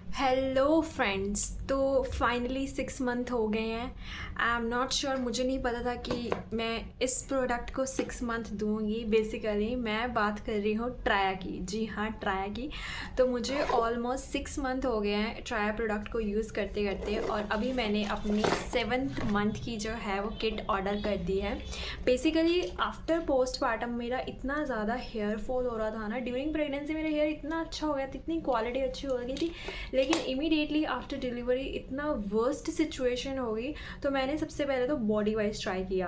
Hello friends. तो finally 6 month हो गए हैं। आई एम नॉट श्योर, मुझे नहीं पता था कि मैं इस प्रोडक्ट को 6 मंथ दूंगी। बेसिकली मैं बात कर रही हूँ ट्राया की। जी हाँ, ट्राया की। तो मुझे ऑलमोस्ट 6 मंथ हो गए हैं ट्राया प्रोडक्ट को यूज़ करते करते, और अभी मैंने अपनी 7th मंथ की जो है वो किट ऑर्डर कर दी है। बेसिकली आफ्टर पोस्टमार्टम मेरा इतना ज़्यादा हेयर फॉल हो रहा था ना, ड्यूरिंग प्रेगनेंसी मेरा हेयर इतना अच्छा हो गया था, इतनी क्वालिटी अच्छी हो गई थी, लेकिन इमीडिएटली आफ्टर डिलीवरी इतना वर्स्ट सिचुएशन हो गई। तो मैंने सबसे पहले तो बॉडी वाइज ट्राई किया,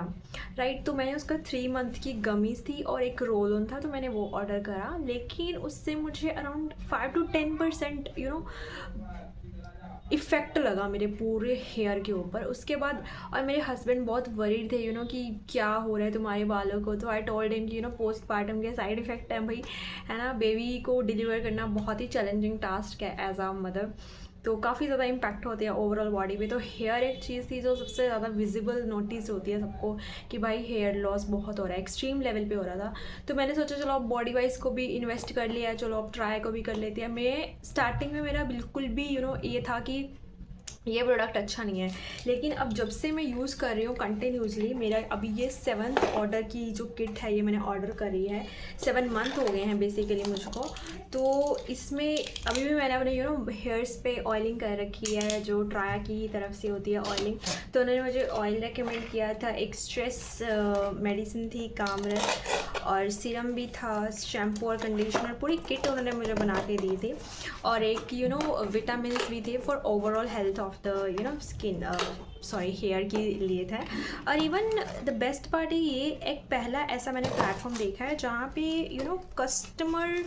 राइट। तो मैंने उसका 3 मंथ की गमीज थी और एक रोल ऑन था, तो मैंने वो ऑर्डर करा, लेकिन उससे मुझे अराउंड 5 to 10% इफ़ेक्ट लगा मेरे पूरे हेयर के ऊपर। उसके बाद और मेरे हस्बैंड बहुत वरीड थे कि क्या हो रहा है तुम्हारे बालों को। तो आई टोल्ड हिम कि पोस्टमार्टम के साइड इफ़ेक्ट है भाई, है ना। बेबी को डिलीवर करना बहुत ही चैलेंजिंग टास्क है एज आ मदर, तो काफ़ी ज़्यादा इम्पैक्ट होते हैं ओवरऑल बॉडी पे। तो हेयर एक चीज़ थी जो सबसे ज़्यादा विजिबल नोटिस होती है सबको कि भाई हेयर लॉस बहुत हो रहा है, एक्सट्रीम लेवल पे हो रहा था। तो मैंने सोचा चलो अब बॉडी वाइज को भी इन्वेस्ट कर लिया है, चलो अब ट्राई को भी कर लेते हैं। मैं स्टार्टिंग में मेरा बिल्कुल भी ये था कि ये प्रोडक्ट अच्छा नहीं है, लेकिन अब जब से मैं यूज़ कर रही हूँ कंटिन्यूसली, मेरा अभी ये 7th ऑर्डर की जो किट है ये मैंने ऑर्डर करी है। 7 मंथ हो गए हैं बेसिकली मुझको। तो इसमें अभी भी मैंने अपने हेयर्स पे ऑयलिंग कर रखी है, जो ट्राया की तरफ से होती है ऑयलिंग। तो उन्होंने मुझे ऑयल रेकमेंड किया था, एक स्ट्रेस मेडिसिन थी कामरस, और सीरम भी था, शैम्पू और कंडीशनर, पूरी किट उन्होंने मुझे बना के दी थी। और एक विटामिन भी थे for overall health of the skin, sorry hair के लिए था। और इवन द बेस्ट पार्ट ये एक पहला ऐसा मैंने प्लेटफॉर्म देखा है जहाँ पे कस्टमर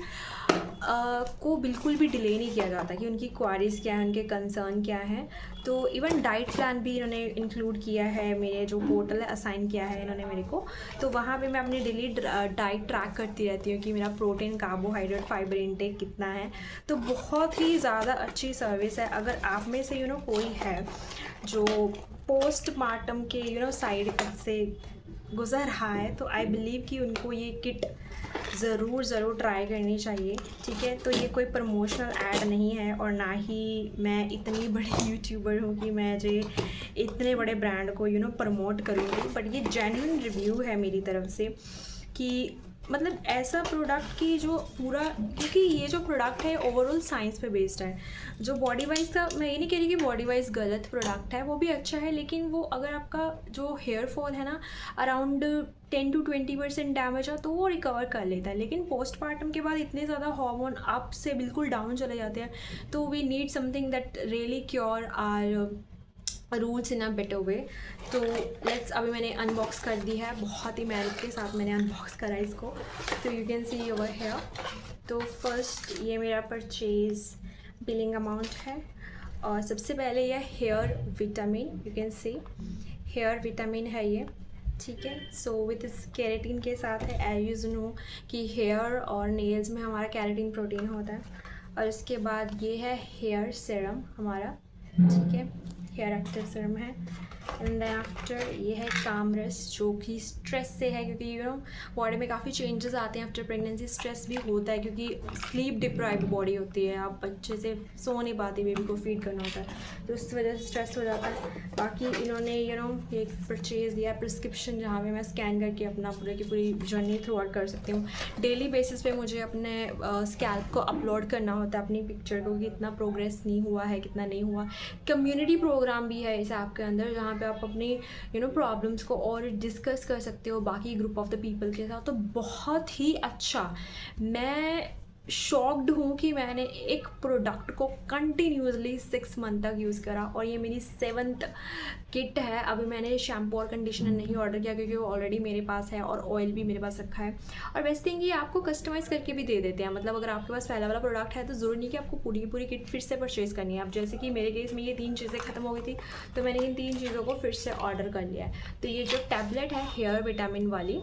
को बिल्कुल भी डिले नहीं किया जाता कि उनकी क्वारीज क्या है, उनके कंसर्न क्या है। तो इवन डाइट प्लान भी इन्होंने इंक्लूड किया है, मेरे जो पोर्टल है असाइन किया है इन्होंने मेरे को। तो वहाँ पे मैं अपनी डेली डाइट ट्रैक करती रहती हूँ कि मेरा प्रोटीन, कार्बोहाइड्रेट, फाइबर इनटेक कितना है। तो बहुत ही ज़्यादा अच्छी सर्विस है। अगर आप में से कोई है जो पोस्टमार्टम के साइड इफेक्ट से गुज़र रहा है, तो आई बिलीव कि उनको ये किट ज़रूर ट्राई करनी चाहिए, ठीक है। तो ये कोई प्रमोशनल ऐड नहीं है, और ना ही मैं इतनी बड़ी यूट्यूबर हूँ कि मैं जो इतने बड़े ब्रांड को प्रमोट करूँगी। बट ये जेन्युइन रिव्यू है मेरी तरफ से कि मतलब ऐसा प्रोडक्ट की जो पूरा, क्योंकि ये जो प्रोडक्ट है ओवरऑल साइंस पे बेस्ड है। जो बॉडी वाइज का, मैं ये नहीं कह रही कि बॉडी वाइज गलत प्रोडक्ट है, वो भी अच्छा है, लेकिन वो अगर आपका जो हेयर फॉल है ना अराउंड 10 to 20% डैमेज है तो वो रिकवर कर लेता है। लेकिन पोस्टमार्टम के बाद इतने ज़्यादा हार्मोन अप से बिल्कुल डाउन चले जाते हैं, तो we need something that really cure our rules in a better way. तो लेट्स, अभी मैंने अनबॉक्स कर दी है, बहुत ही मेहनत के साथ मैंने अनबॉक्स करा इसको। तो you can C over here. तो फर्स्ट ये मेरा परचेज़ बिलिंग अमाउंट है, और सबसे पहले ये hair vitamin, you can see hair vitamin है ये, ठीक है। सो विथ इस केराटिन के साथ है, एज यूज नो कि हेयर और नेल्स में हमारा केराटिन प्रोटीन होता है। और इसके बाद ये है हेयर सीरम हमारा, ठीक है, हेयर एक्टिव सीरम है। एंड देन आफ्टर ये है कामरस, जो कि स्ट्रेस से है, क्योंकि बॉडी में काफ़ी चेंजेस आते हैं आफ्टर प्रेगनेंसी। स्ट्रेस भी होता है क्योंकि स्लीप डिप्राइव्ड बॉडी होती है, आप अच्छे से सो नहीं पाती, बेबी को फीड करना होता है, तो इस वजह से स्ट्रेस हो जाता है। बाकी इन्होंने ये परचेज़ दिया प्रिस्क्रिप्शन, जहाँ पे मैं स्कैन करके अपना पूरे की पूरी जर्नी थ्रू आउट कर सकती हूँ। डेली बेसिस पे मुझे अपने स्कैल्प को अपलोड करना होता है अपनी पिक्चर को कि कितना प्रोग्रेस नहीं हुआ है, कितना नहीं हुआ। कम्युनिटी प्रोग्राम भी है इस ऐप के अंदर, जहाँ पे आप अपनी प्रॉब्लम्स को और डिस्कस कर सकते हो बाकी ग्रुप ऑफ द पीपल के साथ। तो बहुत ही अच्छा, मैं शॉक्ड हूँ कि मैंने एक प्रोडक्ट को कंटिन्यूसली 6 मंथ तक यूज़ करा, और ये मेरी 7th किट है। अभी मैंने शैम्पू और कंडीशनर नहीं ऑर्डर किया क्योंकि वो ऑलरेडी मेरे पास है, और ऑयल भी मेरे पास रखा है। और बेस्ट थिंग ये आपको कस्टमाइज़ करके भी दे देते हैं, मतलब अगर आपके पास पहला वाला प्रोडक्ट है तो ज़रूरी नहीं कि आपको पूरी की पूरी किट फिर से परचेज़ करनी है। अब जैसे कि मेरे केस में ये 3 चीज़ें ख़त्म हो गई थी, तो मैंने इन 3 चीज़ों को फिर से ऑर्डर कर लिया है। तो ये जो टैबलेट है हेयर विटामिन वाली,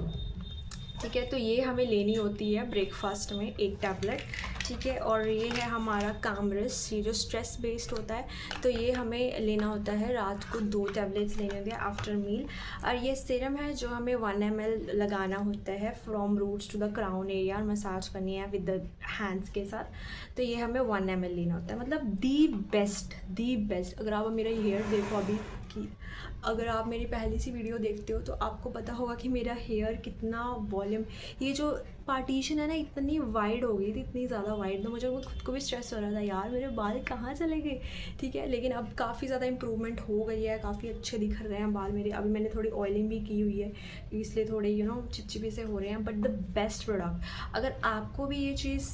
ठीक है। तो ये हमें लेनी होती है ब्रेकफास्ट में एक टैबलेट, ठीक है। और ये है हमारा कामरेस, ये जो स्ट्रेस बेस्ड होता है, तो ये हमें लेना होता है रात को 2 टैबलेट्स लेने होते हैं आफ्टर मील। और ये सीरम है जो हमें 1 ml लगाना होता है from roots to the crown area, और मसाज करनी है विद द हैंड्स के साथ। तो ये हमें 1 ml लेना होता है, मतलब दी बेस्ट। अगर आप मेरा हेयर देखो अभी कि अगर आप मेरी पहली सी वीडियो देखते हो तो आपको पता होगा कि मेरा हेयर कितना वॉल्यूम, ये जो पार्टीशन है ना इतनी वाइड हो गई थी, इतनी ज़्यादा वाइड, तो मुझे वो खुद को भी स्ट्रेस हो रहा था यार मेरे बाल कहाँ चले गए, ठीक है। लेकिन अब काफ़ी ज़्यादा इंप्रूवमेंट हो गई है, काफ़ी अच्छे दिख रहे हैं बाल मेरे। अभी मैंने थोड़ी ऑयलिंग भी की हुई है, इसलिए थोड़े चिपचिपे से हो रहे हैं, बट द बेस्ट प्रोडक्ट। अगर आपको भी ये चीज़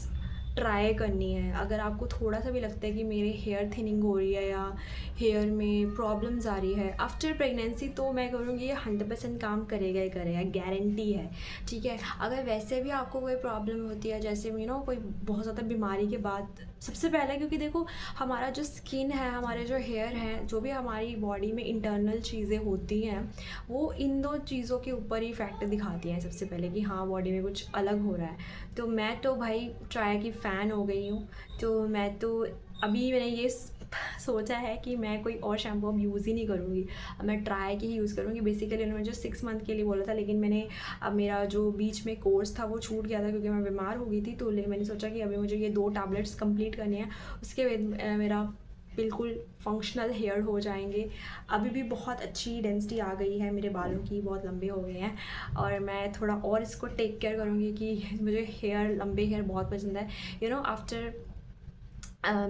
ट्राई करनी है, अगर आपको थोड़ा सा भी लगता है कि मेरे हेयर थिनिंग हो रही है या हेयर में प्रॉब्लम्स आ रही है आफ्टर प्रेगनेंसी, तो मैं करूँगी ये 100% काम करेगा ही करेगा, गारंटी है, ठीक है। अगर वैसे भी आपको कोई प्रॉब्लम होती है, जैसे कोई बहुत ज़्यादा बीमारी के बाद, सबसे पहले क्योंकि देखो हमारा जो स्किन है, हमारे जो हेयर हैं, जो भी हमारी बॉडी में इंटरनल चीज़ें होती हैं, वो इन 2 चीज़ों के ऊपर ही इफेक्ट दिखाती हैं सबसे पहले कि हाँ बॉडी में कुछ अलग हो रहा है। तो मैं तो भाई ट्राई की फ़ैन हो गई हूँ, तो मैं तो अभी मैंने ये सोचा है कि मैं कोई और शैम्पू अब यूज़ ही नहीं करूँगी, अब मैं ट्राई की ही यूज़ करूँगी। बेसिकली उन्होंने जो 6 मंथ के लिए बोला था, लेकिन मैंने अब मेरा जो बीच में कोर्स था वो छूट गया था क्योंकि मैं बीमार हो गई थी, तो मैंने सोचा कि अभी मुझे ये 2 टैबलेट्स कंप्लीट करनी है, उसके बाद मेरा बिल्कुल फंक्शनल हेयर हो जाएंगे। अभी भी बहुत अच्छी डेंसिटी आ गई है मेरे बालों की, बहुत लंबे हो गए हैं, और मैं थोड़ा और इसको टेक केयर करूँगी कि मुझे लंबे हेयर बहुत पसंद है। आफ्टर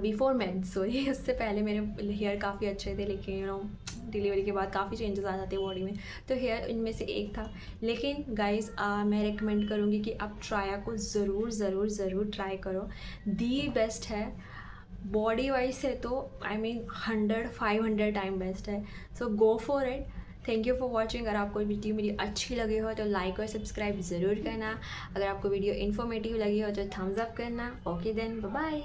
बिफोर मेंस, सॉरी, उससे पहले मेरे हेयर काफ़ी अच्छे थे, लेकिन डिलीवरी के बाद काफ़ी चेंजेस आ जाते हैं बॉडी में, तो हेयर इनमें से एक था। लेकिन गाइस मैं रिकमेंड करूँगी कि आप ट्राया को ज़रूर ट्राई करो, दी बेस्ट है बॉडी वाइज से, तो आई मीन 100-500 टाइम बेस्ट है, so go for it. Thank you for watching. अगर आपको वीडियो मेरी अच्छी लगी हो तो लाइक और सब्सक्राइब ज़रूर करना। अगर आपको वीडियो इन्फॉर्मेटिव लगी हो तो थम्स अप करना। Okay then, bye bye.